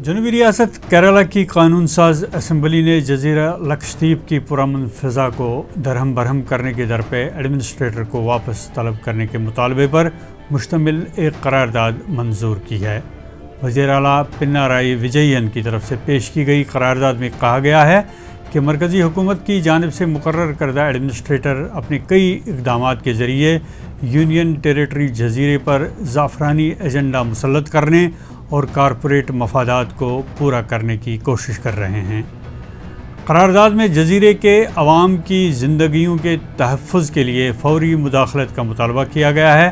جنوبی ریاست کیرالہ کی قانون ساز اسمبلی نے جزیرہ لکشدیپ کی پرامن فضا کو درہم برہم کرنے کے در پہ ایڈمنسٹریٹر کو واپس طلب کرنے کے مطالبے پر مشتمل ایک قرارداد منظور کی ہے۔ وزیر اعلیٰ پنارائی وجین کی طرف سے پیش کی گئی قرارداد میں کہا گیا ہے کہ مرکزی حکومت کی جانب سے مقرر کردہ ایڈمنسٹریٹر اپنے کئی اقدامات کے ذریعے یونین ٹیریٹری جزیرے پر زعفرانی ایجنڈا مسلط کرنے اور کارپوریٹ مفادات کو پورا کرنے کی کوشش کر رہے ہیں۔ قرارداد میں جزیرے کے عوام کی زندگیوں کے تحفظ کے لیے فوری مداخلت کا مطالبہ کیا گیا ہے،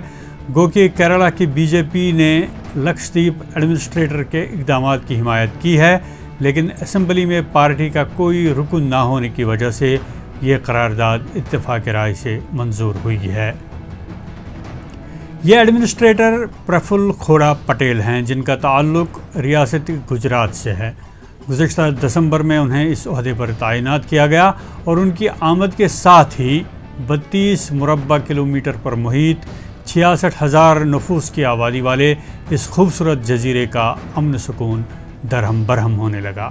گو کہ کیرالہ کی بی جے پی نے لکشدیپ ایڈمنسٹریٹر کے اقدامات کی حمایت کی ہے، لیکن اسمبلی میں پارٹی کا کوئی رکن نہ ہونے کی وجہ سے یہ قرارداد اتفاق رائے سے منظور ہوئی ہے۔ یہ ایڈمنسٹریٹر پرفل کھوڑا پٹیل ہیں، جن کا تعلق ریاست گجرات سے ہے۔ گزشتہ دسمبر میں انہیں اس عہدے پر تعینات کیا گیا اور ان کی آمد کے ساتھ ہی 32 مربع کلومیٹر پر محیط 66,000 نفوس کی آبادی والے اس خوبصورت جزیرے کا امن سکون درہم برہم ہونے لگا۔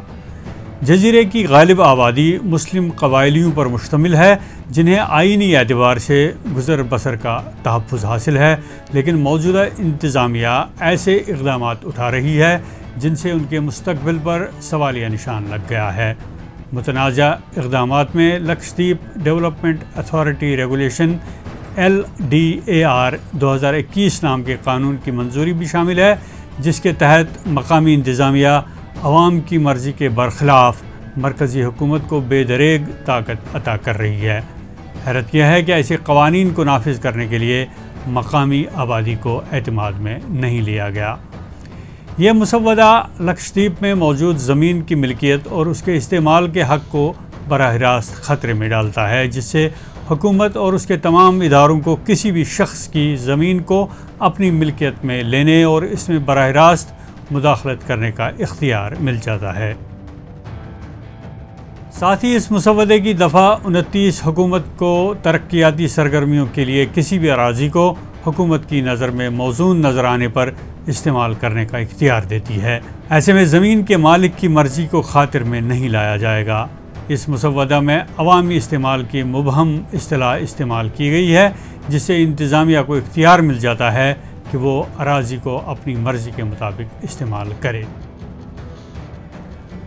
جزیرے کی غالب آبادی مسلم قبائلیوں پر مشتمل ہے، جنہیں آئینی اعتبار سے گزر بسر کا تحفظ حاصل ہے، لیکن موجودہ انتظامیہ ایسے اقدامات اٹھا رہی ہے جن سے ان کے مستقبل پر سوالیہ نشان لگ گیا ہے۔ متنازع اقدامات میں Lakshadweep development authority regulation LDAR 2021 نام کے قانون کی منظوری بھی شامل ہے، جس کے تحت مقامی انتظامیہ عوام کی مرضی کے برخلاف مرکزی حکومت کو بے دریغ طاقت عطا کر رہی ہے۔ حیرت یہ ہے کہ ایسے قوانین کو نافذ کرنے کے لیے مقامی آبادی کو اعتماد میں نہیں لیا گیا۔ یہ مسودہ لکشدیپ میں موجود زمین کی ملکیت اور اس کے استعمال کے حق کو براہ راست خطرے میں ڈالتا ہے، جس سے حکومت اور اس کے تمام اداروں کو کسی بھی شخص کی زمین کو اپنی ملکیت میں لینے اور اس میں براہ راست مداخلت کرنے کا اختیار مل جاتا ہے۔ ساتھ ہی اس مسودے کی دفعہ 29 حکومت کو ترقیاتی سرگرمیوں کے لیے کسی بھی اراضی کو حکومت کی نظر میں موزون نظر آنے پر استعمال کرنے کا اختیار دیتی ہے۔ ایسے میں زمین کے مالک کی مرضی کو خاطر میں نہیں لایا جائے گا۔ اس مسودہ میں عوامی استعمال کی مبہم اصطلاح استعمال کی گئی ہے، جس سے انتظامیہ کو اختیار مل جاتا ہے کہ وہ اراضی کو اپنی مرضی کے مطابق استعمال کرے۔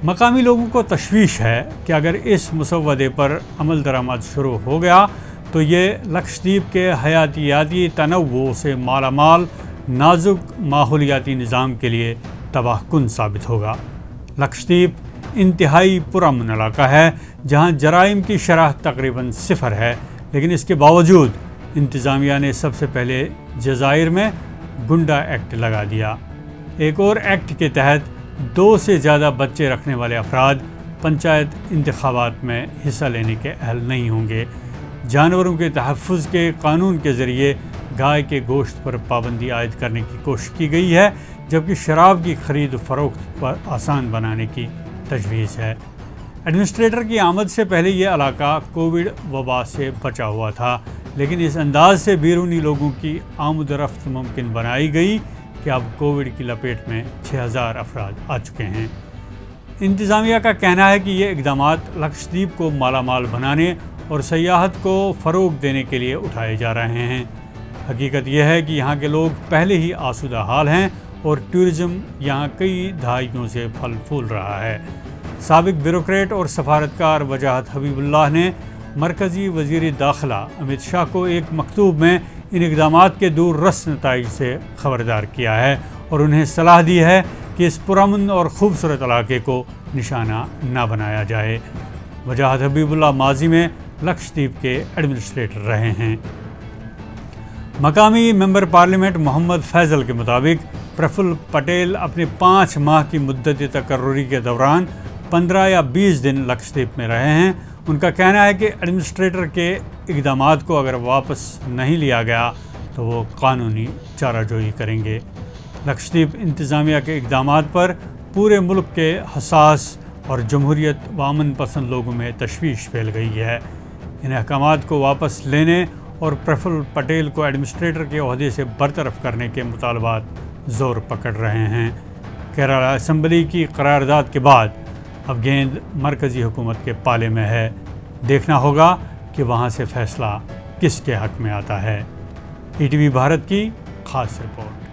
مقامی لوگوں کو تشویش ہے کہ اگر اس مسودے پر عمل درآمد شروع ہو گیا تو یہ لکشدیپ کے حیاتیاتی تنوع سے مالا مال نازک ماحولیاتی نظام کے لیے تباہ کن ثابت ہوگا۔ لکشدیپ انتہائی پرامن علاقہ ہے، جہاں جرائم کی شرح تقریباً 0 ہے، لیکن اس کے باوجود انتظامیہ نے سب سے پہلے جزائر میں گنڈا ایکٹ لگا دیا۔ ایک اور ایکٹ کے تحت 2 سے زیادہ بچے رکھنے والے افراد پنچایت انتخابات میں حصہ لینے کے اہل نہیں ہوں گے۔ جانوروں کے تحفظ کے قانون کے ذریعے گائے کے گوشت پر پابندی عائد کرنے کی کوشش کی گئی ہے، جبکہ شراب کی خرید و فروخت پر آسان بنانے کی تجویز ہے۔ ایڈمنسٹریٹر کی آمد سے پہلے یہ علاقہ کووڈ وبا سے بچا ہوا تھا، لیکن اس انداز سے بیرونی لوگوں کی آمد و رفت ممکن بنائی گئی کہ اب کووڈ کی لپیٹ میں 6,000 افراد آ چکے ہیں۔ انتظامیہ کا کہنا ہے کہ یہ اقدامات لکشدیپ کو مالا مال بنانے اور سیاحت کو فروغ دینے کے لیے اٹھائے جا رہے ہیں۔ حقیقت یہ ہے کہ یہاں کے لوگ پہلے ہی آسودہ حال ہیں اور ٹورزم یہاں کئی دہائیوں سے پھل پھول رہا ہے۔ سابق بیوروکریٹ اور سفارتکار وجاہت حبیب اللہ نے مرکزی وزیر داخلہ امت شاہ کو ایک مکتوب میں ان اقدامات کے دور رس نتائج سے خبردار کیا ہے اور انہیں صلاح دی ہے کہ اس پرامن اور خوبصورت علاقے کو نشانہ نہ بنایا جائے۔ وجاہت حبیب اللہ ماضی میں لکشدیپ کے ایڈمنسٹریٹر رہے ہیں۔ مقامی ممبر پارلیمنٹ محمد فیضل کے مطابق پرفل پٹیل اپنے 5 ماہ کی مدت تقرری کے دوران 15 یا 20 دن لکشدیپ میں رہے ہیں۔ ان کا کہنا ہے کہ ایڈمنسٹریٹر کے اقدامات کو اگر واپس نہیں لیا گیا تو وہ قانونی چارہ جوئی کریں گے۔ لکشدیپ انتظامیہ کے اقدامات پر پورے ملک کے حساس اور جمہوریت و امن پسند لوگوں میں تشویش پھیل گئی ہے۔ ان احکامات کو واپس لینے اور پرفل پٹیل کو ایڈمنسٹریٹر کے عہدے سے برطرف کرنے کے مطالبات زور پکڑ رہے ہیں۔ کیرالہ اسمبلی کی قرارداد کے بعد اب گیند مرکزی حکومت کے پالے میں ہے۔ دیکھنا ہوگا کہ وہاں سے فیصلہ کس کے حق میں آتا ہے۔ ETV بھارت کی خاص رپورٹ۔